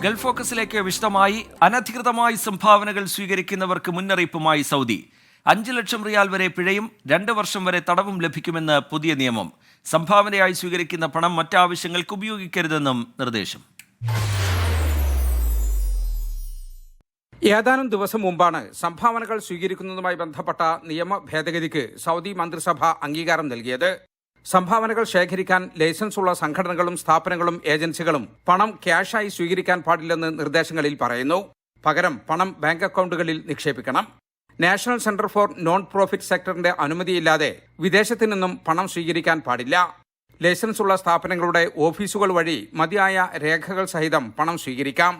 Gulf ഫോക്കസിലേക്ക് വിശദമായി. അനധികൃതമായി സംഭാവനകൾ സ്വീകരിക്കുന്നവർക്ക് മുന്നറിയിപ്പുമായി സൗദി. 5 ലക്ഷം റിയാൽ വരെ പിഴയും 2 വർഷം വരെ തടവും ലഭിക്കുമെന്ന് പുതിയ നിയമം. സംഭാവനയായി സ്വീകരിക്കുന്ന പണം മറ്റാവശ്യങ്ങൾക്ക് ഉപയോഗിക്കരുതെന്നും നിർദ്ദേശം. ഏതാനും ദിവസം മുമ്പാണ് സംഭാവനകൾ സ്വീകരിക്കുന്നതുമായി ബന്ധപ്പെട്ട നിയമ ഭേദഗതിക്ക് സൗദി മന്ത്രിസഭ അംഗീകാരം നൽകിയത്. സംഭാവനകൾ ശേഖരിക്കാൻ ലൈസൻസ് ഉള്ള സംഘടനകളും സ്ഥാപനങ്ങളും ഏജൻസികളും പണം ക്യാഷായി സ്വീകരിക്കാൻ പാടില്ലെന്ന് നിർദ്ദേശങ്ങളിൽ പറയുന്നു. പകരം പണം ബാങ്ക് അക്കൗണ്ടുകളിൽ നിക്ഷേപിക്കണം. National centre for non profit സെക്ടറിന്റെ അനുമതിയില്ലാതെ വിദേശത്തു നിന്നും പണം സ്വീകരിക്കാൻ പാടില്ല. ലൈസൻസ് ഉള്ള സ്ഥാപനങ്ങളുടെ ഓഫീസുകൾ വഴി മതിയായ രേഖകൾ സഹിതം പണം സ്വീകരിക്കാം.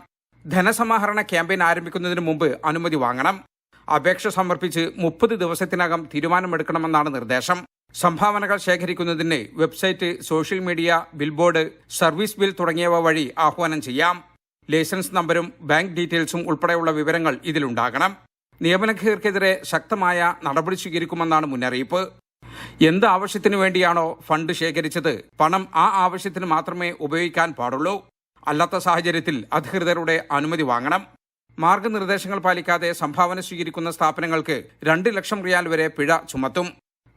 ധനസമാഹരണ ക്യാമ്പയിൻ ആരംഭിക്കുന്നതിന് മുമ്പ് അനുമതി വാങ്ങണം. അപേക്ഷ സമർപ്പിച്ച് 30 ദിവസത്തിനകം തീരുമാനമെടുക്കണമെന്നാണ് നിർദ്ദേശം. സംഭാവനകൾ ശേഖരിക്കുന്നതിന് website, social media, Billboard, service bill തുടങ്ങിയവ വഴി ആഹ്വാനം ചെയ്യാം. ലൈസൻസ് നമ്പരും ബാങ്ക് ഡീറ്റെയിൽസും ഉൾപ്പെടെയുള്ള വിവരങ്ങൾ ഇതിലുണ്ടാകണം. നിയമലംഘകർക്കെതിരെ ശക്തമായ നടപടി സ്വീകരിക്കുമെന്നാണ് മുന്നറിയിപ്പ്. എന്ത് ആവശ്യത്തിനു വേണ്ടിയാണോ ഫണ്ട് ശേഖരിച്ചത്, പണം ആ ആവശ്യത്തിന് മാത്രമേ ഉപയോഗിക്കാൻ പാടുള്ളൂ. അല്ലാത്ത സാഹചര്യത്തിൽ അധികൃതരുടെ അനുമതി വാങ്ങണം. മാർഗനിർദ്ദേശങ്ങൾ പാലിക്കാതെ സംഭാവന സ്വീകരിക്കുന്ന സ്ഥാപനങ്ങൾക്ക് 2 ലക്ഷം റിയാൽ വരെ പിഴ ചുമത്തും.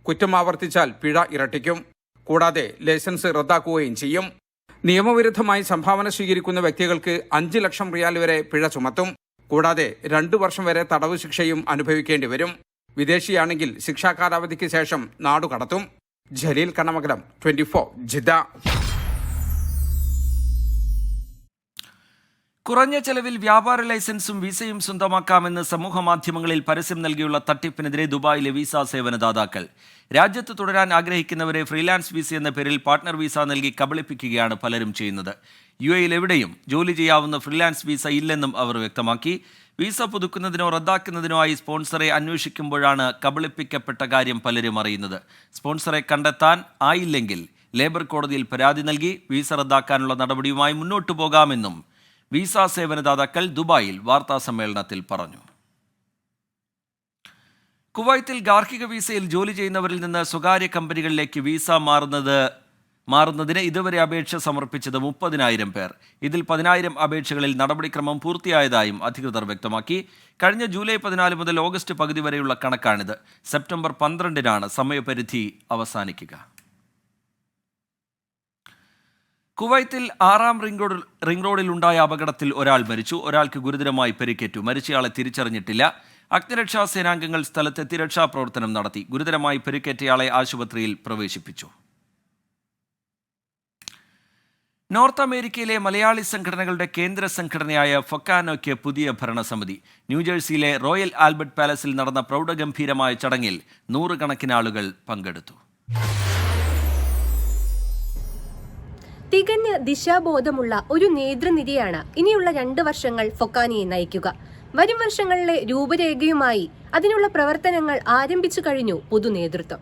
കുറ്റം ആവർത്തിച്ചാൽ പിഴ ഇരട്ടിക്കും. കൂടാതെ ലൈസൻസ് റദ്ദാക്കുകയും ചെയ്യും. നിയമവിരുദ്ധമായി സംഭാവന സ്വീകരിക്കുന്ന വ്യക്തികൾക്ക് 5 ലക്ഷം റിയാൽ വരെ പിഴ ചുമത്തും. കൂടാതെ 2 വർഷം വരെ തടവ് ശിക്ഷയും അനുഭവിക്കേണ്ടി വരും. വിദേശിയാണെങ്കിൽ ശിക്ഷാ കാലാവധിക്ക് ശേഷം നാടുകടത്തും. ജലീൽ കണ്ണമംഗലം, 24 ജിദ്ദ. കുറഞ്ഞ ചെലവിൽ വ്യാപാര ലൈസൻസും വിസയും സ്വന്തമാക്കാമെന്ന് സമൂഹ മാധ്യമങ്ങളിൽ പരസ്യം നൽകിയുള്ള തട്ടിപ്പിനെതിരെ ദുബായിലെ വിസ സേവനദാതാക്കൾ. രാജ്യത്ത് തുടരാൻ ആഗ്രഹിക്കുന്നവരെ ഫ്രീലാൻസ് വിസ എന്ന പേരിൽ പാർട്ട്ണർ വിസ നൽകി കബളിപ്പിക്കുകയാണ് പലരും ചെയ്യുന്നത്. UAE എവിടെയും ജോലി ചെയ്യാവുന്ന ഫ്രീലാൻസ് വിസ ഇല്ലെന്നും അവർ വ്യക്തമാക്കി. വിസ പുതുക്കുന്നതിനോ റദ്ദാക്കുന്നതിനോ ആയി സ്പോൺസറെ അന്വേഷിക്കുമ്പോഴാണ് കബളിപ്പിക്കപ്പെട്ട കാര്യം പലരും അറിയുന്നത്. സ്പോൺസറെ കണ്ടെത്താൻ ആയില്ലെങ്കിൽ ലേബർ കോടതിയിൽ പരാതി നൽകി വിസ റദ്ദാക്കാനുള്ള നടപടിയുമായി മുന്നോട്ടു പോകാമെന്നും വിസ സേവനദാതാക്കൾ ദുബായിൽ വാർത്താസമ്മേളനത്തിൽ പറഞ്ഞു. കുവൈത്തിൽ ഗാർഹിക വിസയിൽ ജോലി ചെയ്യുന്നവരിൽ നിന്ന് സ്വകാര്യ കമ്പനികളിലേക്ക് വിസ മാറുന്നതിന് ഇതുവരെ അപേക്ഷ സമർപ്പിച്ചത് 30,000 പേർ. ഇതിൽ 10,000 അപേക്ഷകളിൽ നടപടിക്രമം പൂർത്തിയായതായും അധികൃതർ വ്യക്തമാക്കി. കഴിഞ്ഞ ജൂലൈ 14 മുതൽ ഓഗസ്റ്റ് പകുതി വരെയുള്ള കണക്കാണിത്. സെപ്റ്റംബർ 12-നാണ് സമയപരിധി അവസാനിക്കുക. കുവൈത്തിൽ 6-ാം റിംഗ് റോഡിൽ ഉണ്ടായ അപകടത്തിൽ ഒരാൾ മരിച്ചു. ഒരാൾക്ക് ഗുരുതരമായി പരിക്കേറ്റു. മരിച്ചയാളെ തിരിച്ചറിഞ്ഞിട്ടില്ല. അഗ്നിരക്ഷാ സേനാംഗങ്ങൾ സ്ഥലത്തെത്തി രക്ഷാപ്രവർത്തനം നടത്തി. ഗുരുതരമായി പരിക്കേറ്റയാളെ ആശുപത്രിയിൽ പ്രവേശിപ്പിച്ചു. നോർത്ത് അമേരിക്കയിലെ മലയാളി സംഘടനകളുടെ കേന്ദ്ര സംഘടനയായ ഫൊക്കാനോയ്ക്ക് പുതിയ ഭരണസമിതി. ന്യൂജേഴ്സിയിലെ റോയൽ ആൽബർട്ട് പാലസിൽ നടന്ന പ്രൗഢഗംഭീരമായ ചടങ്ങിൽ 100 കണക്കിന് ആളുകൾ പങ്കെടുത്തു. തികഞ്ഞ ദിശാബോധമുള്ള ഒരു നേതൃനിരയാണ് ഇനിയുള്ള 2 വർഷങ്ങൾ ഫൊക്കാനയെ നയിക്കുക. വരും വർഷങ്ങളിലെ രൂപരേഖയുമായി അതിനുള്ള പ്രവർത്തനങ്ങൾ ആരംഭിച്ചു കഴിഞ്ഞു പൊതുനേതൃത്വം.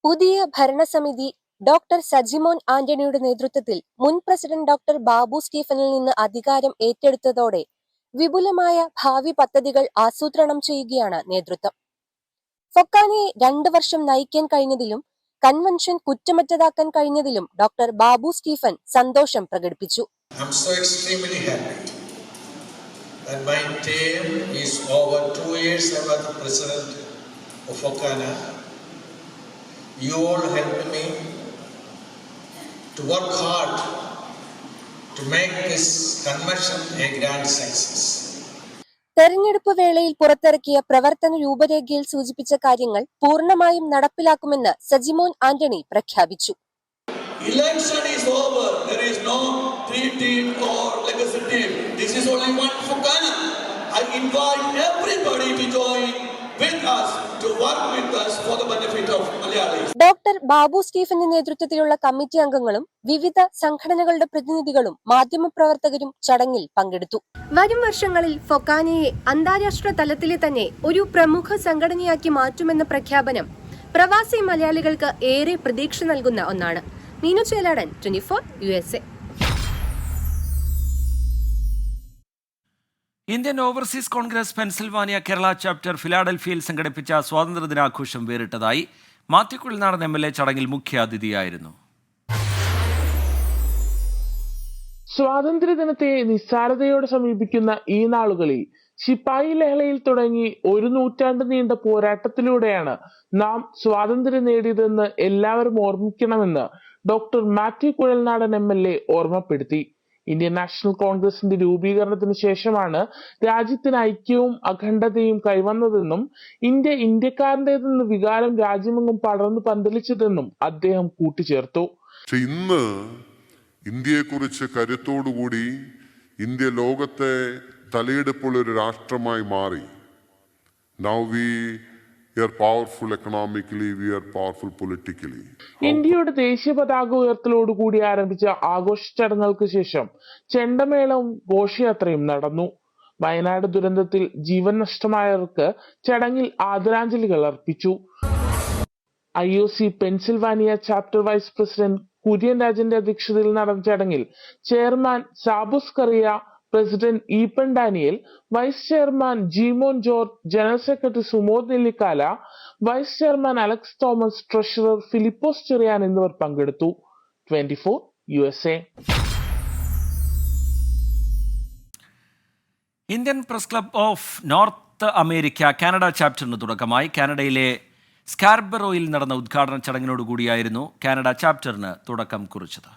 പുതിയ ഭരണസമിതി ഡോക്ടർ സജിമോൻ ആന്റണിയുടെ നേതൃത്വത്തിൽ മുൻ പ്രസിഡന്റ് ഡോക്ടർ ബാബു സ്റ്റീഫനിൽ നിന്ന് അധികാരം ഏറ്റെടുത്തതോടെ വിപുലമായ ഭാവി പദ്ധതികൾ ആസൂത്രണം ചെയ്യുകയാണ് നേതൃത്വം. ഫൊക്കാനയെ 2 വർഷം നയിക്കാൻ കഴിഞ്ഞതിലും കൺവെൻഷൻ കുറ്റമറ്റതാക്കാൻ കഴിഞ്ഞതിലും ഡോക്ടർ ബാബു സ്റ്റീഫൻ സന്തോഷം പ്രകടിപ്പിച്ചു. I'm so extremely happy that my term is over 2 years. I was the president of Focana. You all helped me to work hard to make this convention a grand success. തെരഞ്ഞെടുപ്പ് വേളയിൽ പുറത്തിറക്കിയ പ്രവർത്തന രൂപരേഖയിൽ സൂചിപ്പിച്ച കാര്യങ്ങൾ പൂർണ്ണമായും നടപ്പിലാക്കുമെന്ന് സജിമോൻ ആന്റണി പ്രഖ്യാപിച്ചു. Election is over. There is no 3 team or legacy team. This is only one Focana. I invite everybody to join with us to work with us for the benefit of Malayalis. Doctor Babu സ്റ്റീഫന്റെ നേതൃത്വത്തിലുള്ള committee അംഗങ്ങളും വിവിധ സംഘടനകളുടെ പ്രതിനിധികളും മാധ്യമപ്രവർത്തകരും ചടങ്ങിൽ പങ്കെടുത്തു. വരും വർഷങ്ങളിൽ ഫൊക്കാനയെ അന്താരാഷ്ട്ര തലത്തിലെ തന്നെ ഒരു പ്രമുഖ സംഘടനയാക്കി മാറ്റുമെന്ന പ്രഖ്യാപനം പ്രവാസി മലയാളികൾക്ക് ഏറെ പ്രതീക്ഷ നൽകുന്ന ഒന്നാണ്. Meenu Cheladan, 24 USA. Indian Overseas Congress Pennsylvania Kerala chapter ഫിലാഡൽഫിയയിൽ സംഘടിപ്പിച്ച സ്വാതന്ത്ര്യദിനാഘോഷം വേറിട്ടതായി. മാത്യു കുഴൽനാടൻ MLA ചടങ്ങിൽ മുഖ്യാതിഥിയായിരുന്നു. സ്വാതന്ത്ര്യദിനത്തെ നിസ്സാരതയോടെ സമീപിക്കുന്ന ഈ നാളുകളിൽ ശിപ്പായി ലഹളയിൽ തുടങ്ങി 1 നൂറ്റാണ്ട് നീണ്ട പോരാട്ടത്തിലൂടെയാണ് നാം സ്വാതന്ത്ര്യം നേടിയതെന്ന് എല്ലാവരും ഓർമ്മിക്കണമെന്ന് ഡോക്ടർ മാത്യു കുഴൽനാടൻ MLA ഓർമ്മപ്പെടുത്തി. ഇന്ത്യൻ നാഷണൽ കോൺഗ്രസിന്റെ രൂപീകരണത്തിന് ശേഷമാണ് രാജ്യത്തിന് ഐക്യവും അഖണ്ഡതയും കൈവന്നതെന്നും ഇന്ത്യക്കാരന്റേതെന്ന വികാരം രാജ്യമെങ്ങും പടർന്നു പന്തലിച്ചതെന്നും അദ്ദേഹം കൂട്ടിച്ചേർത്തു. ഇന്ന് ഇന്ത്യയെക്കുറിച്ച് കരുത്തോടുകൂടി ഇന്ത്യ ലോകത്തെ തലയെടുപ്പുള്ള ഒരു രാഷ്ട്രമായി മാറി. Now we are powerful economically, we are powerful politically. ഇന്ത്യയുടെ ദേശീയ പതാക ഉയർത്തലോടുകൂടി ആരംഭിച്ച ആഘോഷ ചടങ്ങുകൾക്ക് ശേഷം ചെണ്ടമേളവും ഘോഷയാത്രയും നടന്നു. വയനാട് ദുരന്തത്തിൽ ജീവൻ നഷ്ടമായവർക്ക് ചടങ്ങിൽ ആദരാഞ്ജലികൾ അർപ്പിച്ചു. IOC Pennsylvania chapter vice president Kurian രാജന്റെ അധ്യക്ഷതയിൽ നടന്ന ചടങ്ങിൽ chairman Sabus Kariya, president Eapen Daniel, vice chairman Jeemon George, general secretary Sumod Nellikkala, vice chairman Alex Thomas, treasurer Philipose Cherian എന്നിവർ പങ്കെടുത്തു. 24 USA. Indian press club of North America Canada ചാപ്റ്ററിന് തുടക്കമായി. കാനഡയിലെ സ്കാർബറോയിൽ നടന്ന ഉദ്ഘാടന ചടങ്ങിനോടുകൂടിയായിരുന്നു കാനഡ ചാപ്റ്ററിന് തുടക്കം കുറിച്ചത്.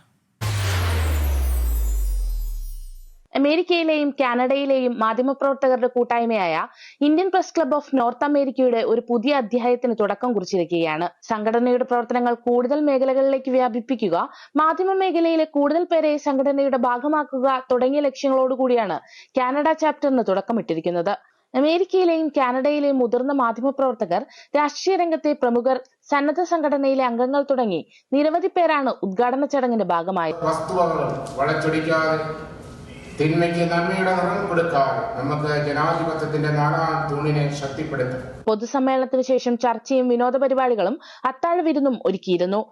അമേരിക്കയിലെയും കാനഡയിലെയും മാധ്യമപ്രവർത്തകരുടെ കൂട്ടായ്മയായ Indian press club of north അമേരിക്കയുടെ ഒരു പുതിയ അധ്യായത്തിന് തുടക്കം കുറിച്ചിരിക്കുകയാണ്. സംഘടനയുടെ പ്രവർത്തനങ്ങൾ കൂടുതൽ മേഖലകളിലേക്ക് വ്യാപിപ്പിക്കുക, മാധ്യമ മേഖലയിലെ കൂടുതൽ പേരെ സംഘടനയുടെ ഭാഗമാക്കുക തുടങ്ങിയ ലക്ഷ്യങ്ങളോടുകൂടിയാണ് കാനഡ ചാപ്റ്ററിന് തുടക്കമിട്ടിരിക്കുന്നത്. അമേരിക്കയിലെയും കാനഡയിലെയും മുതിർന്ന മാധ്യമപ്രവർത്തകർ, രാഷ്ട്രീയ രംഗത്തെ പ്രമുഖർ, സന്നദ്ധ സംഘടനയിലെ അംഗങ്ങൾ തുടങ്ങി നിരവധി പേരാണ് ഉദ്ഘാടന ചടങ്ങിന്റെ ഭാഗമായത്. തിന്മയ്ക്ക് നന്മയുടെ നിറം കൊടുക്കാൻ നമുക്ക് ജനാധിപത്യത്തിന്റെ നാലാം തൂണിനെ ശക്തിപ്പെടുത്താം. പൊതുസമ്മേളനത്തിന് ശേഷം ചർച്ചയും വിനോദ പരിപാടികളും അത്താഴ വിരുന്നും ഒരുക്കിയിരുന്നു.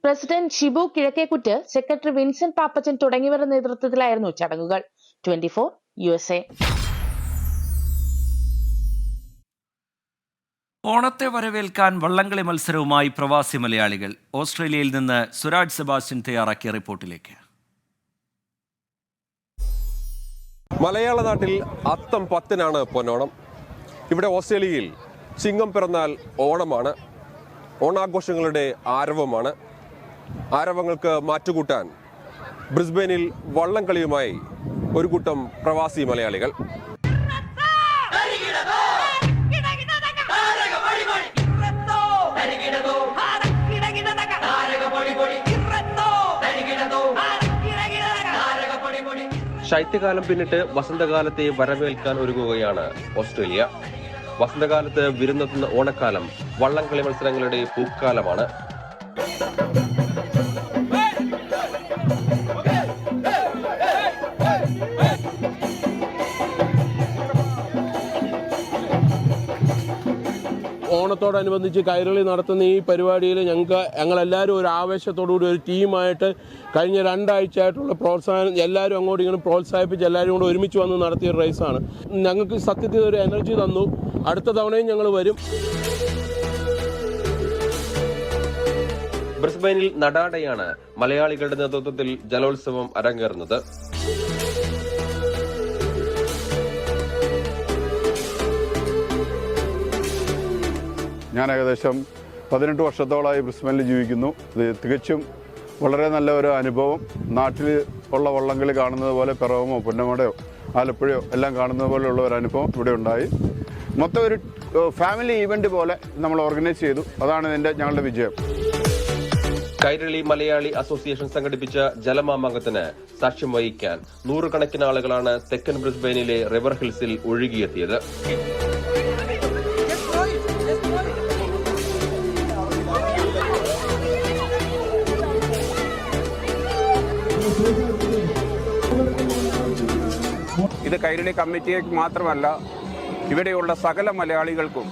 President Shibu Kizhakkekuttu, secretary Vincent Pappachan തുടങ്ങിയവരുടെ നേതൃത്വത്തിലായിരുന്നു ചടങ്ങുകൾ. 24 USA. ഓണത്തെ വരവേൽക്കാൻ വള്ളംകളി മത്സരവുമായി പ്രവാസി മലയാളികൾ. ഓസ്ട്രേലിയയിൽ നിന്ന് സുരാജ് സെബാസ്റ്റ്യൻ തയ്യാറാക്കിയ റിപ്പോർട്ടിലേക്ക്. മലയാള നാട്ടിൽ അത്തം 10-നാണ് പൊന്നോണം. ഇവിടെ ഓസ്ട്രേലിയയിൽ ചിങ്ങം പിറന്നാൽ ഓണമാണ്. ഓണാഘോഷങ്ങളുടെ ആരവമാണ്. ആരവങ്ങൾക്ക് മാറ്റുകൂട്ടാൻ ബ്രിസ്ബെയിനിൽ വള്ളംകളിയുമായി ഒരു കൂട്ടം പ്രവാസി മലയാളികൾ. ശൈത്യകാലം പിന്നിട്ട് വസന്തകാലത്തെ വരവേൽക്കാൻ ഒരുങ്ങുകയാണ് ഓസ്ട്രേലിയ. വസന്തകാലത്ത് വിരുന്നെത്തുന്ന ഓണക്കാലം വള്ളംകളി മത്സരങ്ങളുടെ പൂക്കാലമാണ്. ഓണത്തോടനുബന്ധിച്ച് കൈരളി നടത്തുന്ന ഈ പരിപാടിയിൽ ഞങ്ങളെല്ലാവരും ഒരു ആവേശത്തോടുകൂടി ഒരു ടീമായിട്ട് കഴിഞ്ഞ 2 ആഴ്ചയായിട്ടുള്ള പ്രോത്സാഹനം എല്ലാവരും അങ്ങോട്ടും ഇങ്ങോട്ടും പ്രോത്സാഹിപ്പിച്ച് എല്ലാവരും കൂടെ ഒരുമിച്ച് വന്ന് നടത്തിയ ഒരു റേസാണ്. ഞങ്ങൾക്ക് സത്യത്തിൽ ഒരു എനർജി തന്നു. അടുത്ത തവണയും ഞങ്ങൾ വരും. ബ്രിസ്ബെയിനിൽ നടാടെയാണ് മലയാളികളുടെ നേതൃത്വത്തിൽ ജലോത്സവം അരങ്ങേറുന്നത്. ഞാൻ ഏകദേശം 18 വർഷത്തോളമായി ബ്രിസ്ബെയിനിൽ ജീവിക്കുന്നു. ഇത് തികച്ചും വളരെ നല്ല ഒരു അനുഭവം. നാട്ടിൽ ഉള്ള വള്ളംകളി കാണുന്നത് പോലെ പിറവമോ പുന്നമടയോ ആലപ്പുഴയോ എല്ലാം കാണുന്നത് പോലെയുള്ള ഒരു അനുഭവം ഇവിടെ ഉണ്ടായി. മൊത്തം ഒരു ഫാമിലി ഈവൻ്റ് പോലെ നമ്മൾ ഓർഗനൈസ് ചെയ്തു. അതാണ് ഞങ്ങളുടെ വിജയം. കൈരളി മലയാളി അസോസിയേഷൻ സംഘടിപ്പിച്ച ജലമാമാങ്കത്തിന് സാക്ഷ്യം വഹിക്കാൻ 100 കണക്കിന് ആളുകളാണ് തെക്കൻ ബ്രിസ്ബെയിനിലെ റിവർ ഹിൽസിൽ ഒഴുകിയെത്തിയത്. ഇത് കൈരളി കമ്മിറ്റിക്ക് മാത്രമല്ല, ഇവിടെയുള്ള സകല മലയാളികൾക്കും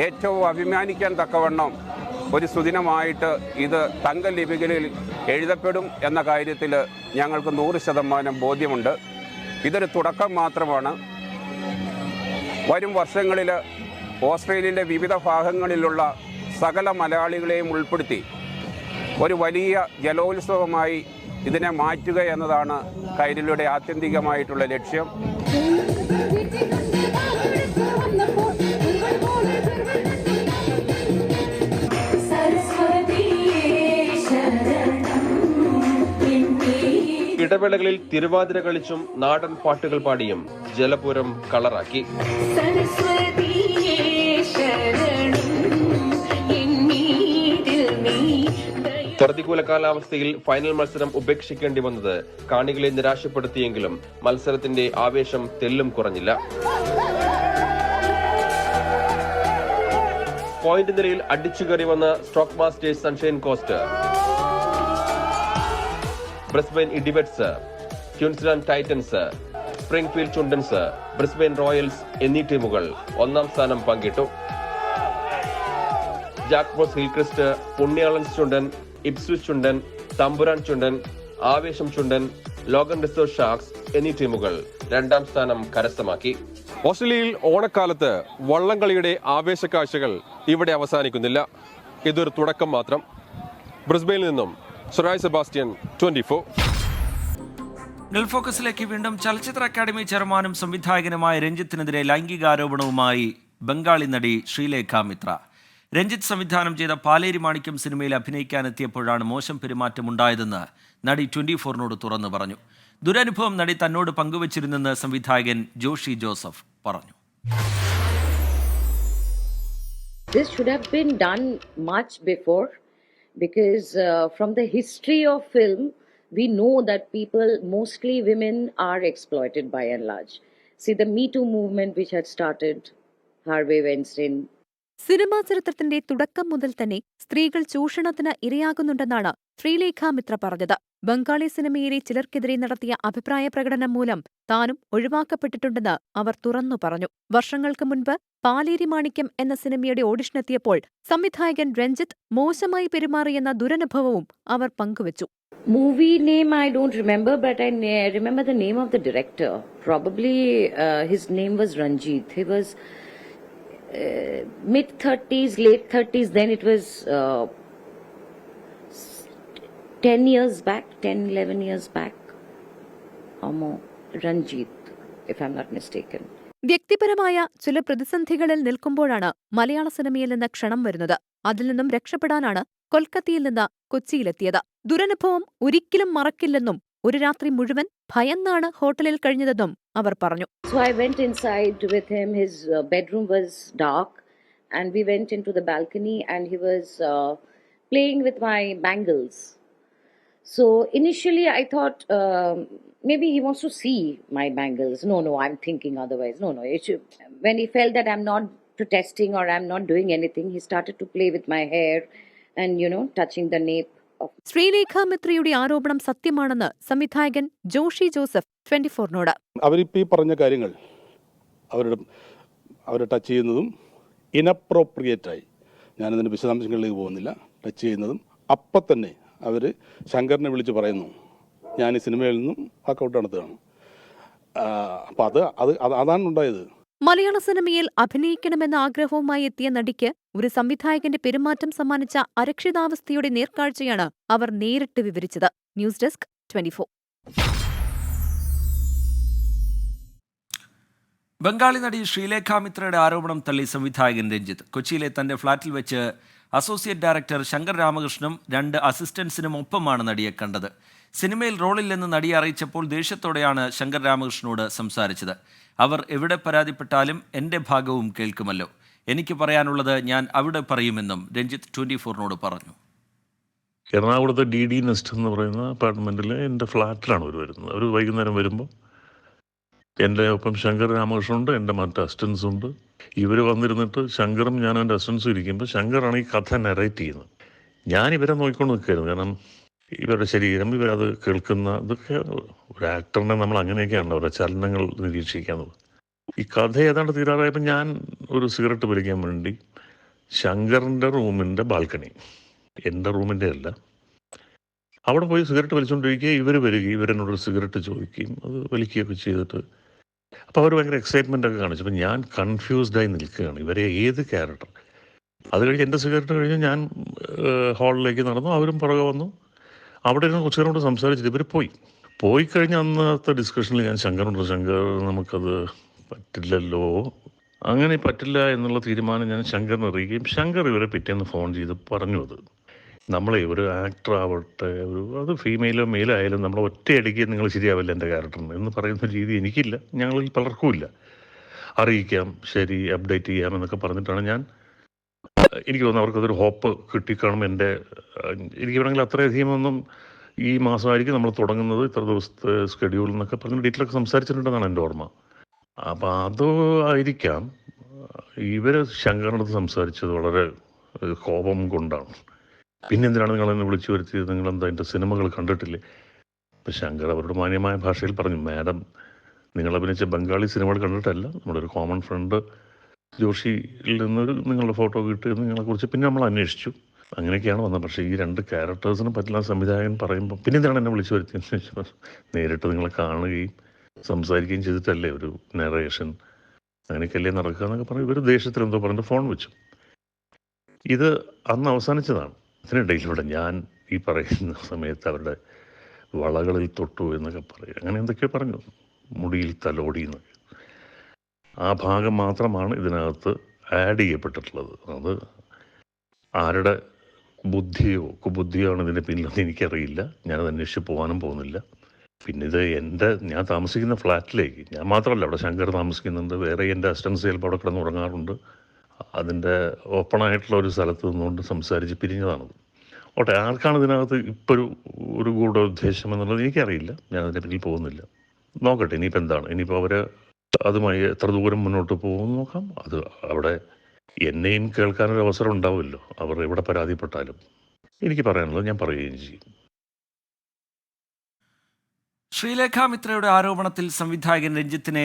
ഏറ്റവും അഭിമാനിക്കാൻ തക്കവണ്ണം ഒരു സുദിനമായിട്ട് ഇത് തങ്ക ലിപികളിൽ എഴുതപ്പെടും എന്ന കാര്യത്തിൽ ഞങ്ങൾക്ക് 100% ബോധ്യമുണ്ട്. ഇതൊരു തുടക്കം മാത്രമാണ്. വരും വർഷങ്ങളിൽ ഓസ്ട്രേലിയയിലെ വിവിധ ഭാഗങ്ങളിലുള്ള സകല മലയാളികളെയും ഉൾപ്പെടുത്തി ഒരു വലിയ ജലോത്സവമായി ഇതിനെ മാറ്റുക എന്നതാണ് കൈരളിയുടെ ആത്യന്തികമായിട്ടുള്ള ലക്ഷ്യം. ഇടവേളകളിൽ തിരുവാതിര കളിച്ചും നാടൻ പാട്ടുകൾ പാടിയും ജലപൂരം കളറാക്കി. പ്രതികൂല കാലാവസ്ഥയിൽ ഫൈനൽ മത്സരം ഉപേക്ഷിക്കേണ്ടി വന്നത് കാണികളെ നിരാശപ്പെടുത്തിയെങ്കിലും മത്സരത്തിന്റെ ആവേശം തെല്ലും കുറഞ്ഞില്ല. പോയിന്റ് നിലയിൽ അടിച്ചുകയറി വന്ന stroke masters sunshine coast, Brisbane ഇഡിവെറ്റ്സ്, Queensland Titans, Springfield Chundans, Brisbane Royals എന്നീ ടീമുകൾ ഒന്നാം സ്ഥാനം പങ്കിട്ടു. ജാക്ബോസ് ഹിൽക്രിസ്റ്റ്, പുണ്യാളൻസ് ചുണ്ടൻ, ഇപ്സ്വിച്ച് ചുണ്ടൻ, തമ്പുരാൻ ചുണ്ടൻ, ആവേശം ചുണ്ടൻ, ലോഗൻ റിസർവ് ഷാർക്സ് എന്നീ ടീമുകൾ രണ്ടാം സ്ഥാനം കരസ്ഥമാക്കി. ഓസ്ട്രേലിയയിൽ ഓണക്കാലത്ത് വള്ളംകളിയുടെ ആവേശക്കാഴ്ചകൾ ഇവിടെ അവസാനിക്കുന്നില്ല. ഇതൊരു തുടക്കം മാത്രം. ബ്രിസ്ബെയിനിൽ നിന്നും സുരായ് സെബാസ്റ്റ്യൻ, 24. ഗൾഫ് ഫോക്കസിലേക്ക് വീണ്ടും. ചലച്ചിത്ര അക്കാദമി ചെയർമാനും സംവിധായകനുമായ രഞ്ജിത്തിനെതിരെ ലൈംഗികാരോപണവുമായി ബംഗാളി നടി ശ്രീലേഖ മിത്ര. രഞ്ജിത്ത് സംവിധാനം ചെയ്ത പാലേരി മാണിക്യം സിനിമയിൽ അഭിനയിക്കാനെത്തിയപ്പോഴാണ് മോശം പെരുമാറ്റമുണ്ടായതെന്ന് നടി 24നോട് തുറന്നു പറഞ്ഞു. ദുരനുഭവം നടി തന്നോട് പങ്കുവച്ചിരുന്നെന്ന് സംവിധായകൻ ജോഷി ജോസഫ് പറഞ്ഞു. This should have been done much before, because from the history of film, we know that people, mostly women, are exploited by and large. See the Me Too movement which had started, Harvey Weinstein. Cinema ചരിത്രത്തിന്റെ തുടക്കം മുതൽ തന്നെ സ്ത്രീകൾ ചൂഷണത്തിന് ഇരയാകുന്നുണ്ടെന്നാണ് ശ്രീലേഖ മിത്ര പറഞ്ഞത്. ബംഗാളി സിനിമയിലെ ചിലർക്കെതിരെ നടത്തിയ അഭിപ്രായ പ്രകടനം മൂലം താനും ഒഴിവാക്കപ്പെട്ടിട്ടുണ്ടെന്ന് അവർ തുറന്നു പറഞ്ഞു. വർഷങ്ങൾക്ക് മുൻപ് പാലേരി മാണിക്യം എന്ന സിനിമയുടെ ഓഡിഷനെത്തിയപ്പോൾ സംവിധായകൻ രഞ്ജിത്ത് മോശമായി പെരുമാറിയെന്ന ദുരനുഭവവും അവർ പങ്കുവച്ചു. Movie name I don't remember, but I remember the name of the director. Probably his name was Ranjit. He was mid-30s, late 30s. Then it was 10 years back, 10-11 years back or more. Ranjit, if I'm not mistaken. വ്യക്തിപരമായ ചില പ്രതിസന്ധികളിൽ നിൽക്കുമ്പോഴാണ് മലയാള സിനിമയിൽ നിന്ന് ക്ഷണം വരുന്നത്. അതിൽ നിന്നും രക്ഷപ്പെടാനാണ് കൊൽക്കത്തയിൽ നിന്ന് കൊച്ചിയിലെത്തിയത്. ദുരനുഭവം ഒരിക്കലും മറക്കില്ലെന്നും ഒരു രാത്രി മുഴുവൻ ഭയന്നാണ് ഹോട്ടലിൽ കഴിഞ്ഞതെന്നും അവർ പറഞ്ഞു. So I went inside with him. His bedroom was dark, and we went into the balcony, and he was playing with my bangles. So initially I thought maybe he wants to see my bangles. No, I'm thinking otherwise. No. When he felt that I'm not protesting or I'm not doing anything, he started to play with my hair and, touching the nape. Sreelekha മിത്രയുടെ ആരോപണം സത്യമാണെന്ന് സംവിധായകൻ Joshi Joseph 24നോട്. അവരിപ്പോൾ ഈ പറഞ്ഞ കാര്യങ്ങൾ അവരെ touch ചെയ്യുന്നതും ഇനപ്രോപ്രിയേറ്റായി, ഞാനതിൻ്റെ വിശദാംശങ്ങളിലേക്ക് പോകുന്നില്ല, ടച്ച് ചെയ്യുന്നതും അപ്പം തന്നെ അവർ ശങ്കറിനെ വിളിച്ച് പറയുന്നു ഞാൻ ഈ സിനിമയിൽ നിന്നും വാക്കൗട്ട് നടത്തുകയാണ്. അപ്പം അതാണ് ഉണ്ടായത്. മലയാള സിനിമയിൽ അഭിനയിക്കണമെന്ന ആഗ്രഹവുമായി എത്തിയ നടിക്ക് ഒരു സംവിധായകന്റെ പെരുമാറ്റം സമ്മാനിച്ച അരക്ഷിതാവസ്ഥയുടെ നേർക്കാഴ്ചയാണ് അവർ നേരിട്ട് വിവരിച്ചത്. News desk 24. ബംഗാളി നടി ശ്രീലേഖ മിത്രയുടെ ആരോപണം തള്ളി സംവിധായകൻ രഞ്ജിത്ത്. കൊച്ചിയിലെ തന്റെ ഫ്ളാറ്റിൽ വെച്ച് അസോസിയേറ്റ് ഡയറക്ടർ ശങ്കർ രാമകൃഷ്ണനും 2 അസിസ്റ്റന്റ്സിനും ഒപ്പമാണ് നടിയെ കണ്ടത്. സിനിമയിൽ റോളില്ലെന്ന് നടിയെ അറിയിച്ചപ്പോൾ ദേഷ്യത്തോടെയാണ് ശങ്കർ രാമകൃഷ്ണനോട് സംസാരിച്ചത്. അവർ എവിടെ പരാതിപ്പെട്ടാലും എൻ്റെ ഭാഗവും കേൾക്കുമല്ലോ, എനിക്ക് പറയാനുള്ളത് ഞാൻ അവിടെ പറയുമെന്നും രഞ്ജിത്ത് 24നോട് പറഞ്ഞു. എറണാകുളത്തെ DD നെസ്റ്റ് എന്ന് പറയുന്ന അപ്പാർട്ട്മെൻറ്റിൽ എൻ്റെ ഫ്ലാറ്റിലാണ് അവർ വരുന്നത്. അവർ വൈകുന്നേരം വരുമ്പോൾ എൻ്റെ ഒപ്പം ശങ്കർ രാമകൃഷ്ണനുണ്ട്, എൻ്റെ മറ്റ് അസിസ്റ്റൻസ് ഉണ്ട്. ഇവർ വന്നിരുന്നിട്ട് ശങ്കറും ഞാനും എൻ്റെ അസിസ്റ്റൻസും ഇരിക്കുമ്പോൾ ശങ്കറാണ് ഈ കഥ നറേറ്റ് ചെയ്യുന്നത്. ഞാൻ ഇവരെ നോക്കിക്കൊണ്ട് നിൽക്കുകയായിരുന്നു. കാരണം ഇവരുടെ ശരീരം, ഇവരത് കേൾക്കുന്ന, ഇതൊക്കെ ഒരു ആക്ടറിനെ നമ്മൾ അങ്ങനെയൊക്കെയാണ് അവരുടെ ചലനങ്ങൾ നിരീക്ഷിക്കുന്നത്. ഈ കഥ ഏതാണ്ട് തീരാറായപ്പോൾ ഞാൻ ഒരു സിഗരറ്റ് വലിക്കാൻ വേണ്ടി ശങ്കറിൻ്റെ റൂമിൻ്റെ ബാൽക്കണി, എൻ്റെ റൂമിൻ്റെ അല്ല, അവിടെ പോയി സിഗരറ്റ് വലിച്ചുകൊണ്ടിരിക്കുക. ഇവർ വരികയും ഇവരെന്നോടൊരു സിഗരറ്റ് ചോദിക്കുകയും അത് വലിക്കുകയൊക്കെ ചെയ്തിട്ട്, അപ്പോൾ അവർ ഭയങ്കര എക്സൈറ്റ്മെൻ്റ് ഒക്കെ കാണിച്ചു. അപ്പോൾ ഞാൻ കൺഫ്യൂസ്ഡായി നിൽക്കുകയാണ്, ഇവരെ ഏത് ക്യാരക്ടർ. അത് കഴിഞ്ഞ് എൻ്റെ സിഗരറ്റ് കഴിഞ്ഞ് ഞാൻ ഹാളിലേക്ക് നടന്നു, അവരും പുറകെ വന്നു. അവിടെ ഇരുന്ന് കുറച്ച് നേരം കൊണ്ട് സംസാരിച്ചിട്ട് ഇവർ പോയി കഴിഞ്ഞ് അന്നത്തെ ഡിസ്കഷനിൽ ഞാൻ ശങ്കർ നമുക്കത് പറ്റില്ലല്ലോ, അങ്ങനെ പറ്റില്ല എന്നുള്ള തീരുമാനം ഞാൻ ശങ്കറിനെ അറിയിക്കുകയും ശങ്കർ ഇവരെ പിറ്റേന്ന് ഫോൺ ചെയ്ത് പറഞ്ഞു. അത് നമ്മളെ ഒരു ആക്ടർ ആവട്ടെ, അത് ഫീമെയിലോ മെയിലോ ആയാലും നമ്മൾ ഒറ്റയടിക്ക് നിങ്ങൾ ശരിയാവില്ല എൻ്റെ ക്യാരക്ടറിന് എന്ന് പറയുന്ന രീതി എനിക്കില്ല, ഞങ്ങളിൽ പലർക്കുമില്ല. അറിയിക്കാം, ശരി, അപ്ഡേറ്റ് ചെയ്യാം എന്നൊക്കെ പറഞ്ഞിട്ടാണ് എനിക്ക് തോന്നുന്നു അവർക്കതൊരു ഹോപ്പ് കിട്ടിക്കാണും. എനിക്ക് വേണമെങ്കിൽ അത്രയധികം ഒന്നും ഈ മാസമായിരിക്കും നമ്മൾ തുടങ്ങുന്നത്, ഇത്ര ദിവസത്തെ ഷെഡ്യൂൾ എന്നൊക്കെ പറഞ്ഞ് ഡീറ്റെയിലൊക്കെ സംസാരിച്ചിട്ടുണ്ടെന്നാണ് എൻ്റെ ഓർമ്മ. അപ്പം അത് ആയിരിക്കാം ഇവർ ശങ്കറിൻ്റെ അടുത്ത് സംസാരിച്ചത് വളരെ കോപം കൊണ്ടാണ്. പിന്നെ എന്തിനാണ് നിങ്ങളെന്നെ വിളിച്ചു വരുത്തിയത്, നിങ്ങളെന്താ എൻ്റെ സിനിമകൾ കണ്ടിട്ടില്ലേ? അപ്പം ശങ്കർ അവരുടെ മാന്യമായ ഭാഷയിൽ പറഞ്ഞു, മാഡം നിങ്ങൾ അഭിനയിച്ച ബംഗാളി സിനിമകൾ കണ്ടിട്ടല്ല, നമ്മുടെ ഒരു കോമൺ ഫ്രണ്ട് ജോഷിയിൽ നിന്നൊരു നിങ്ങളുടെ ഫോട്ടോ കിട്ടിയത് നിങ്ങളെക്കുറിച്ച് പിന്നെ നമ്മൾ അന്വേഷിച്ചു, അങ്ങനെയൊക്കെയാണ് വന്നത്. പക്ഷേ ഈ 2 ക്യാരക്ടേഴ്സിന് പറ്റില്ല സംവിധായകൻ പറയുമ്പോൾ പിന്നെ എന്തിനാണ് എന്നെ വിളിച്ചു വരുത്തിയെന്ന് ചോദിച്ചപ്പോൾ നേരിട്ട് നിങ്ങളെ കാണുകയും സംസാരിക്കുകയും ചെയ്തിട്ടല്ലേ ഒരു നറേഷൻ അങ്ങനെയൊക്കെയല്ലേ നടക്കുക എന്നൊക്കെ പറഞ്ഞു. ഇവർ ദേഷ്യത്തിൽ എന്തോ പറഞ്ഞിട്ട് ഫോൺ വെച്ചു. ഇത് അന്ന് അവസാനിച്ചതാണ്. ഇതിനിടയിലൂടെ ഞാൻ ഈ പറയുന്ന സമയത്ത് അവരുടെ വളകളിൽ തൊട്ടു എന്നൊക്കെ പറയും, അങ്ങനെ എന്തൊക്കെയോ പറഞ്ഞു, മുടിയിൽ തലോടി എന്നൊക്കെ. ആ ഭാഗം മാത്രമാണ് ഇതിനകത്ത് ആഡ് ചെയ്യപ്പെട്ടിട്ടുള്ളത്. അത് ആരുടെ ബുദ്ധിയോ കുബുദ്ധിയോ ആണ് ഇതിൻ്റെ പിന്നിലെന്ന് എനിക്കറിയില്ല, ഞാനത് അന്വേഷിച്ച് പോകാനും പോകുന്നില്ല. പിന്നെ ഇത് ഞാൻ താമസിക്കുന്ന ഫ്ലാറ്റിലേക്ക്, ഞാൻ മാത്രമല്ല അവിടെ ശങ്കർ താമസിക്കുന്നുണ്ട്, വേറെ എൻ്റെ അസിസ്റ്റൻസ് ചിലപ്പോൾ അവിടെ കിടന്ന് ഉറങ്ങാറുണ്ട്. അതിൻ്റെ ഓപ്പണായിട്ടുള്ള ഒരു സ്ഥലത്ത് നിന്നുകൊണ്ട് സംസാരിച്ച് പിരിഞ്ഞതാണത്. ആർക്കാണ് ഇതിനകത്ത് ഇപ്പോൾ ഒരു ഗൂഢോദ്ദേശം എന്നുള്ളത് എനിക്കറിയില്ല, ഞാൻ അതിൻ്റെ പിന്നിൽ പോകുന്നില്ല. നോക്കട്ടെ ഇനിയിപ്പോൾ എന്താണ്, ഇനിയിപ്പോൾ അവർ അതുമായി എത്ര ദൂരം മുന്നോട്ട് പോകുമെന്ന് നോക്കാം. അത് അവിടെ എന്നെയും കേൾക്കാനൊരു അവസരം ഉണ്ടാവുമല്ലോ, അവർ എവിടെ പരാതിപ്പെട്ടാലും. എനിക്ക് പറയാനുള്ളത് ഞാൻ പറയുകയും ചെയ്യും. ശ്രീലേഖ മിത്രയുടെ ആരോപണത്തിൽ സംവിധായകൻ രഞ്ജിത്തിനെ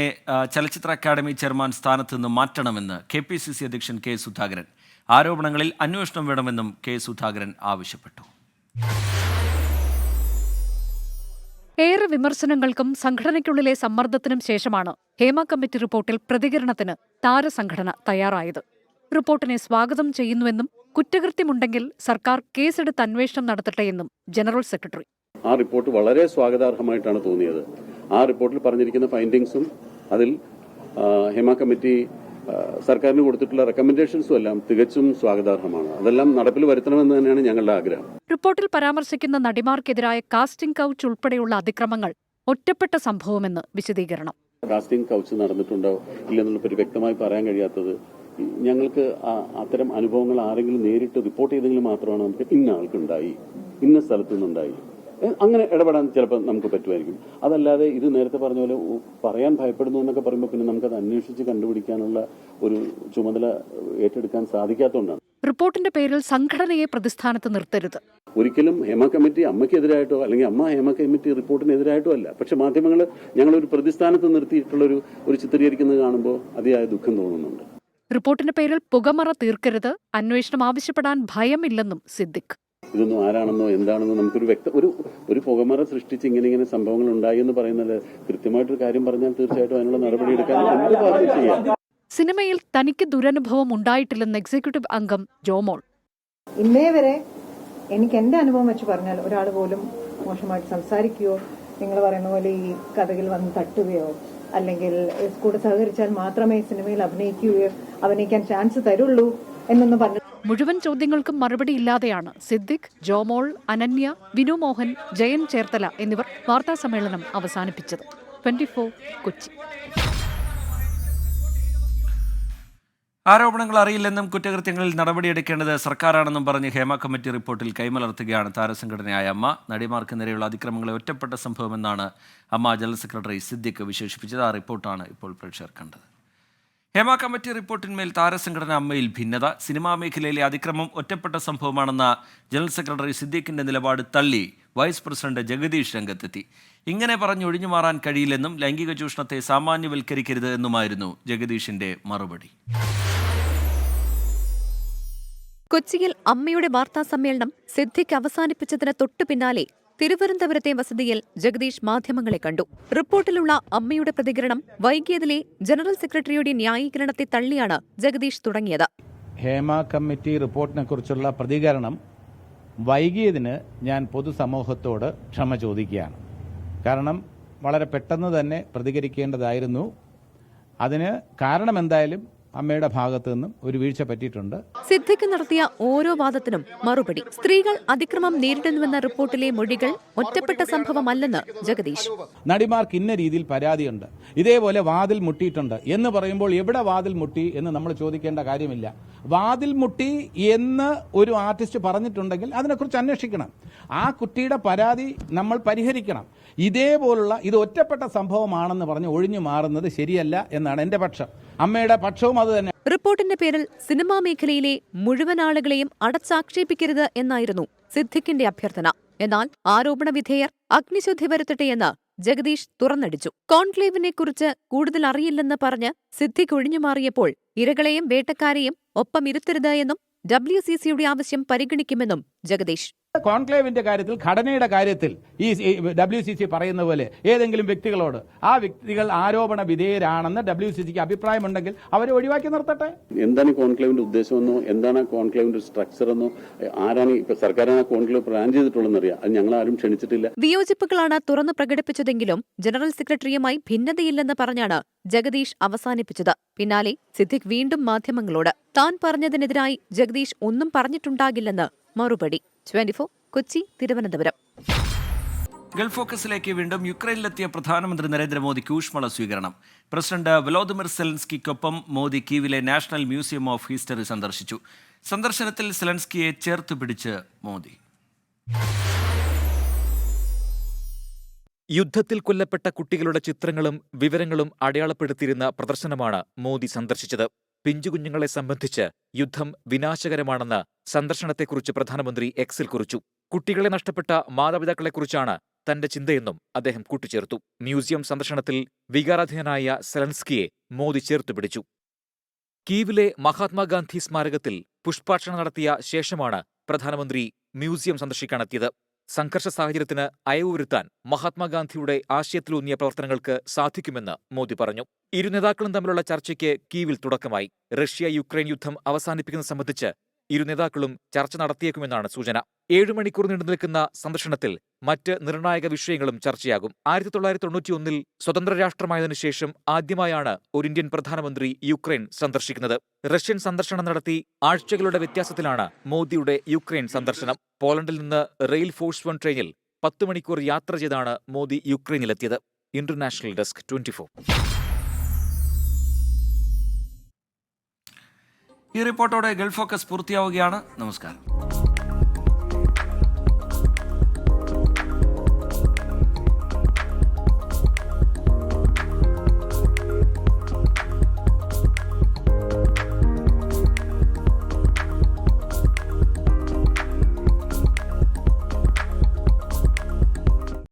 ചലച്ചിത്ര അക്കാദമി ചെയർമാൻ സ്ഥാനത്ത് നിന്ന് മാറ്റണമെന്ന് KPCC അധ്യക്ഷൻ K. സുധാകരൻ. ആരോപണങ്ങളിൽ അന്വേഷണം വേണമെന്നും K. സുധാകരൻ ആവശ്യപ്പെട്ടു. ഏറെ വിമർശനങ്ങൾക്കും സംഘടനയ്ക്കുള്ളിലെ സമ്മർദ്ദത്തിനും ശേഷമാണ് ഹേമ കമ്മിറ്റി റിപ്പോർട്ടിൽ പ്രതികരണത്തിന് താരസംഘടന തയ്യാറായത്. റിപ്പോർട്ടിനെ സ്വാഗതം ചെയ്യുന്നുവെന്നും കുറ്റകൃത്യമുണ്ടെങ്കിൽ സർക്കാർ കേസെടുത്ത് അന്വേഷണം നടത്തട്ടെയെന്നും ജനറൽ സെക്രട്ടറി. ആ റിപ്പോർട്ട് വളരെ സ്വാഗതാർഹമായിട്ടാണ് തോന്നിയത്. ആ റിപ്പോർട്ടിൽ പറഞ്ഞിരിക്കുന്ന ഫൈൻഡിങ്സും അതിൽ ഹേമ കമ്മിറ്റി സർക്കാരിന് കൊടുത്തിട്ടുള്ള റെക്കമെൻഡേഷൻസും എല്ലാം തികച്ചും സ്വാഗതാർഹമാണ്. അതെല്ലാം നടപ്പിൽ വരുത്തണമെന്ന് തന്നെയാണ് ഞങ്ങളുടെ ആഗ്രഹം. റിപ്പോർട്ടിൽ പരാമർശിക്കുന്ന നടിമാർക്കെതിരായ കാസ്റ്റിംഗ് കൗച്ച് ഉൾപ്പെടെയുള്ള അതിക്രമങ്ങൾ ഒറ്റപ്പെട്ട സംഭവമെന്ന് വിശദീകരണം. കാസ്റ്റിംഗ് കൗച്ച് നടന്നിട്ടുണ്ടോ ഇല്ലെന്നുള്ള വ്യക്തമായി പറയാൻ കഴിയാത്തത്, ഞങ്ങൾക്ക് അത്തരം അനുഭവങ്ങൾ ആരെങ്കിലും നേരിട്ട് റിപ്പോർട്ട് ചെയ്തെങ്കിൽ മാത്രമാണ് നമുക്ക് ഇന്ന ആൾക്കുണ്ടായി, ഇന്ന സ്ഥലത്തു നിന്നുണ്ടായി, അങ്ങനെ ഇടപെടാൻ ചിലപ്പോൾ നമുക്ക് പറ്റുമായിരിക്കും. അതല്ലാതെ ഇത് നേരത്തെ പറഞ്ഞ പോലെ പറയാൻ ഭയപ്പെടുന്നു എന്നൊക്കെ പറയുമ്പോൾ പിന്നെ നമുക്കത് അന്വേഷിച്ച് കണ്ടുപിടിക്കാനുള്ള ഒരു ചുമതല ഏറ്റെടുക്കാൻ സാധിക്കാത്തതുകൊണ്ടാണ്. റിപ്പോർട്ടിന്റെ പേരിൽ സംഘടനയെ പ്രതിസ്ഥാനത്ത് നിർത്തരുത്. ഒരിക്കലും ഹേമ കമ്മിറ്റി അമ്മയ്ക്കെതിരായിട്ടോ അല്ലെങ്കിൽ അമ്മ ഹേമ കമ്മിറ്റി റിപ്പോർട്ടിനെതിരായിട്ടോ അല്ല. പക്ഷെ മാധ്യമങ്ങൾ ഞങ്ങളൊരു പ്രതിസ്ഥാനത്ത് നിർത്തിയിട്ടുള്ള ഒരു ചിത്രീകരിക്കുന്നത് കാണുമ്പോൾ അതിയായ ദുഃഖം തോന്നുന്നുണ്ട്. റിപ്പോർട്ടിന്റെ പേരിൽ പുകമറ തീർക്കരുത്, അന്വേഷണം ആവശ്യപ്പെടാൻ ഭയമില്ലെന്നും സിദ്ദിഖ്. ഇതൊന്നും ആരാണെന്നോ എന്താണെന്നോ നമുക്കൊരു ഒരു പുകമറ സൃഷ്ടിച്ച് ഇങ്ങനെ സംഭവങ്ങൾ ഉണ്ടായി എന്ന് പറയുന്നത് കൃത്യമായിട്ടൊരു കാര്യം പറഞ്ഞാൽ തീർച്ചയായിട്ടും അതിനുള്ള നടപടിയെടുക്കാൻ നമുക്ക് ഭാഗം ചെയ്യാം. സിനിമയിൽ തനിക്ക് ദുരനുഭവം ഉണ്ടായിട്ടില്ലെന്ന് എക്സിക്യൂട്ടീവ് അംഗം ജോമോൾ. ഇന്നേ വരെ എനിക്ക് എന്റെ അനുഭവം വെച്ച് പറഞ്ഞാൽ ഒരാൾ പോലും മോശമായിട്ട് സംസാരിക്കുകയോ നിങ്ങൾ പറയുന്ന പോലെ ഈ കഥയിൽ വന്ന് തട്ടുകയോ അല്ലെങ്കിൽ കൂടെ സഹകരിച്ചാൽ മാത്രമേ സിനിമയിൽ അഭിനയിക്കാൻ ചാൻസ് തരുള്ളൂ എന്നൊന്നും പറഞ്ഞു. മുഴുവൻ ചോദ്യങ്ങൾക്കും മറുപടിയില്ലാതെയാണ് സിദ്ദിഖ്, ജോമോൾ, അനന്യ, വിനു മോഹൻ, ജയൻ ചേർത്തല എന്നിവർ വാർത്താസമ്മേളനം അവസാനിപ്പിച്ചത്. 24 കൊച്ചി. ആരോപണങ്ങൾ അറിയില്ലെന്നും കുറ്റകൃത്യങ്ങളിൽ നടപടിയെടുക്കേണ്ടത് സർക്കാരാണെന്നും പറഞ്ഞ് ഹേമ കമ്മിറ്റി റിപ്പോർട്ടിൽ കൈമലർത്തുകയാണ് താരസംഘടനയായ അമ്മ. നടിമാർക്ക് നേരെയുള്ള അതിക്രമങ്ങളെ ഒറ്റപ്പെട്ട സംഭവമെന്നാണ് അമ്മ ജനറൽ സെക്രട്ടറി സിദ്ദിഖ് വിശേഷിപ്പിച്ചത്. ആ റിപ്പോർട്ടാണ് ഇപ്പോൾ പ്രേക്ഷകർ കണ്ടത്. ഹേമ കമ്മിറ്റി റിപ്പോർട്ടിന്മേൽ താരസംഘടന അമ്മയിൽ ഭിന്നത. സിനിമാ മേഖലയിലെ അതിക്രമം ഒറ്റപ്പെട്ട സംഭവമാണെന്ന ജനറൽ സെക്രട്ടറി സിദ്ദിഖിന്റെ നിലപാട് തള്ളി വൈസ് പ്രസിഡന്റ് ജഗദീഷ് രംഗത്തെത്തി. ഇങ്ങനെ പറഞ്ഞൊഴിഞ്ഞു മാറാൻ കഴിയില്ലെന്നും ലൈംഗിക ചൂഷണത്തെ സാമാന്യവൽക്കരിക്കരുത് എന്നുമായിരുന്നു ജഗദീഷിന്റെ മറുപടി. കൊച്ചിയിൽ അമ്മയുടെ വാർത്താസമ്മേളനം സിദ്ദിഖ് അവസാനിപ്പിച്ചതിന് തൊട്ടു പിന്നാലെ തിരുവനന്തപുരത്തെ വസതിയിൽ ജഗദീഷ് മാധ്യമങ്ങളെ കണ്ടു. റിപ്പോർട്ടിലുള്ള അമ്മയുടെ പ്രതികരണം വൈകിയതിലെ ജനറൽ സെക്രട്ടറിയുടെ ന്യായീകരണത്തെ തള്ളിയാണ് ജഗദീഷ് തുടങ്ങിയത്. ഹേമ കമ്മിറ്റി റിപ്പോർട്ടിനെ കുറിച്ചുള്ള പ്രതികരണം വൈകിയതിന് ഞാൻ പൊതുസമൂഹത്തോട് ക്ഷമ ചോദിക്കുകയാണ്. കാരണം വളരെ പെട്ടെന്ന് തന്നെ പ്രതികരിക്കേണ്ടതായിരുന്നു. അതിന് കാരണം എന്തായാലും അമ്മയുടെ ഭാഗത്തു നിന്നും ഒരു വീഴ്ച പറ്റിയിട്ടുണ്ട്. സിദ്ദിഖ് നടത്തിയ ഓരോ വാദത്തിനും മറുപടി. സ്ത്രീകൾ അതിക്രമം നേരിടുന്നുവെന്ന റിപ്പോർട്ടിലെ മൊഴികൾ ഒറ്റപ്പെട്ട സംഭവമല്ലെന്ന് ജഗദീഷ്. നടിമാർക്ക് ഇന്ന രീതിയിൽ പരാതിയുണ്ട്, ഇതേപോലെ വാതിൽ മുട്ടിയിട്ടുണ്ട് എന്ന് പറയുമ്പോൾ എവിടെ വാതിൽ മുട്ടി എന്ന് നമ്മൾ ചോദിക്കേണ്ട കാര്യമില്ല. വാതിൽ മുട്ടി എന്ന് ഒരു ആർട്ടിസ്റ്റ് പറഞ്ഞിട്ടുണ്ടെങ്കിൽ അതിനെക്കുറിച്ച് അന്വേഷിക്കണം. ആ കുട്ടിയുടെ പരാതി നമ്മൾ പരിഹരിക്കണം. ഇതേപോലുള്ള ഇത് ഒറ്റപ്പെട്ട സംഭവമാണെന്ന് പറഞ്ഞ് ഒഴിഞ്ഞു മാറുന്നത് ശരിയല്ല എന്നാണ് എന്റെ പക്ഷം. അമ്മയുടെ പക്ഷവും അത് തന്നെ. റിപ്പോർട്ടിന്റെ പേരിൽ സിനിമാ മേഖലയിലെ മുഴുവൻ ആളുകളെയും അടച്ചാക്ഷേപിക്കരുത് എന്നായിരുന്നു സിദ്ദിഖിന്റെ അഭ്യർത്ഥന. എന്നാൽ ആരോപണ വിധേയർ അഗ്നിശുദ്ധി വരുത്തട്ടെയെന്ന് ജഗദീഷ് തുറന്നടിച്ചു. കോൺക്ലേവിനെ കുറിച്ച് കൂടുതൽ അറിയില്ലെന്ന് പറഞ്ഞ് സിദ്ദിഖ് ഒഴിഞ്ഞുമാറിയപ്പോൾ ഇരകളെയും വേട്ടക്കാരെയും ഒപ്പമിരുത്തരുത് എന്നും WCCയുടെ ആവശ്യം പരിഗണിക്കുമെന്നും ജഗദീഷ്. കോൺക്ലേവിന്റെ കാര്യത്തിൽ, ഘടനയുടെ കാര്യത്തിൽ ഈ WCC പറയുന്ന പോലെ ഏതെങ്കിലും വ്യക്തികളോട് ആ വ്യക്തികൾ ആരോപണ വിധേയരാണെന്ന് WCCക്ക് അഭിപ്രായമുണ്ടെങ്കിൽ അവരെ ഒഴിവാക്കി നിർത്തട്ടെ. എന്താണ് കോൺക്ലേവിന്റെ ഉദ്ദേശമെന്നോ എന്താണ് കോൺക്ലേവിന്റെ സ്ട്രക്ചർ എന്നോ ആരാണ് ഇപ്പൊ സർക്കാരാണ് കോൺക്ലേവ് പ്ലാൻ ചെയ്തിട്ടുള്ളതെന്ന് അറിയാം. അത് ഞങ്ങൾ ആരും ക്ഷണിച്ചിട്ടില്ല. വിയോജിപ്പുകളാണ് തുറന്നു പ്രകടിപ്പിച്ചതെങ്കിലും ജനറൽ സെക്രട്ടറിയുമായി ഭിന്നതയില്ലെന്ന് പറഞ്ഞാണ് ജഗദീഷ് അവസാനിപ്പിച്ചത്. പിന്നാലെ സിദ്ദിഖ് വീണ്ടും മാധ്യമങ്ങളോട് താൻ പറഞ്ഞതിനെതിരായി ജഗദീഷ് ഒന്നും പറഞ്ഞിട്ടുണ്ടാകില്ലെന്ന് മറുപടി. 24 കൊച്ചി, തിരുവനന്തപുരം. ഗൾഫ് ഫോക്കസിലേക്ക് വീണ്ടും. യുക്രൈനിലെത്തിയ പ്രധാനമന്ത്രി നരേന്ദ്രമോദിക്ക് ഊഷ്മള സ്വീകരണം. പ്രസിഡന്റ് വൊലോദിമിർ സെലൻസ്കിക്കൊപ്പം മോദി കീവിലെ നാഷണൽ മ്യൂസിയം ഓഫ് ഹിസ്റ്ററി സന്ദർശിച്ചു. സന്ദർശനത്തിൽ സെലൻസ്കിയെ ചേർത്ത് പിടിച്ച് മോദി. യുദ്ധത്തിൽ കൊല്ലപ്പെട്ട കുട്ടികളുടെ ചിത്രങ്ങളും വിവരങ്ങളും അടയാളപ്പെടുത്തിയിരുന്ന പ്രദർശനമാണ് മോദി സന്ദർശിച്ചത്. പിഞ്ചുകുഞ്ഞുങ്ങളെ സംബന്ധിച്ച് യുദ്ധം വിനാശകരമാണെന്ന് സന്ദർശനത്തെക്കുറിച്ച് പ്രധാനമന്ത്രി എക്സിൽ കുറിച്ചു. കുട്ടികളെ നഷ്ടപ്പെട്ട മാതാപിതാക്കളെക്കുറിച്ചാണ് തന്റെ ചിന്തയെന്നും അദ്ദേഹം കൂട്ടിച്ചേർത്തു. മ്യൂസിയം സന്ദർശനത്തിൽ വികാരാധീനനായ സെലൻസ്കിയെ മോദി ചേർത്തുപിടിച്ചു. കീവിലെ മഹാത്മാഗാന്ധി സ്മാരകത്തിൽ പുഷ്പാർച്ചന നടത്തിയ ശേഷമാണ് പ്രധാനമന്ത്രി മ്യൂസിയം സന്ദർശിക്കാനെത്തിയത്. സംഘർഷ സാഹചര്യത്തിന് അയവ് വരുത്താൻ മഹാത്മാഗാന്ധിയുടെ ആശയത്തിലൂന്നിയ പ്രവർത്തനങ്ങൾക്ക് സാധിക്കുമെന്ന് മോദി പറഞ്ഞു. ഇരു നേതാക്കളും തമ്മിലുള്ള ചർച്ചയ്ക്ക് കീവിൽ തുടക്കമായി. റഷ്യ യുക്രൈൻ യുദ്ധം അവസാനിപ്പിക്കുന്നത് സംബന്ധിച്ച് ഇരു നേതാക്കളും ചർച്ച നടത്തിയേക്കുമെന്നാണ് സൂചന. 7 മണിക്കൂർ നീണ്ടുനിൽക്കുന്ന സന്ദർശനത്തിൽ മറ്റ് നിർണായക വിഷയങ്ങളും ചർച്ചയാകും. 1991 സ്വതന്ത്ര രാഷ്ട്രമായതിനു ശേഷം ആദ്യമായാണ് ഒരു ഇന്ത്യൻ പ്രധാനമന്ത്രി യുക്രൈൻ സന്ദർശിക്കുന്നത്. റഷ്യൻ സന്ദർശനം നടത്തി ആഴ്ചകളുടെ വ്യത്യാസത്തിലാണ് മോദിയുടെ യുക്രൈൻ സന്ദർശനം. പോളണ്ടിൽ നിന്ന് റെയിൽ ഫോഴ്സ് 1 ട്രെയിനിൽ 10 മണിക്കൂർ യാത്ര ചെയ്താണ് മോദി യുക്രൈനിലെത്തിയത്. International desk 24. ഈ റിപ്പോർട്ടോടെ ഗൾഫ് ഫോക്കസ് പൂർത്തിയാവുകയാണ്. നമസ്കാരം.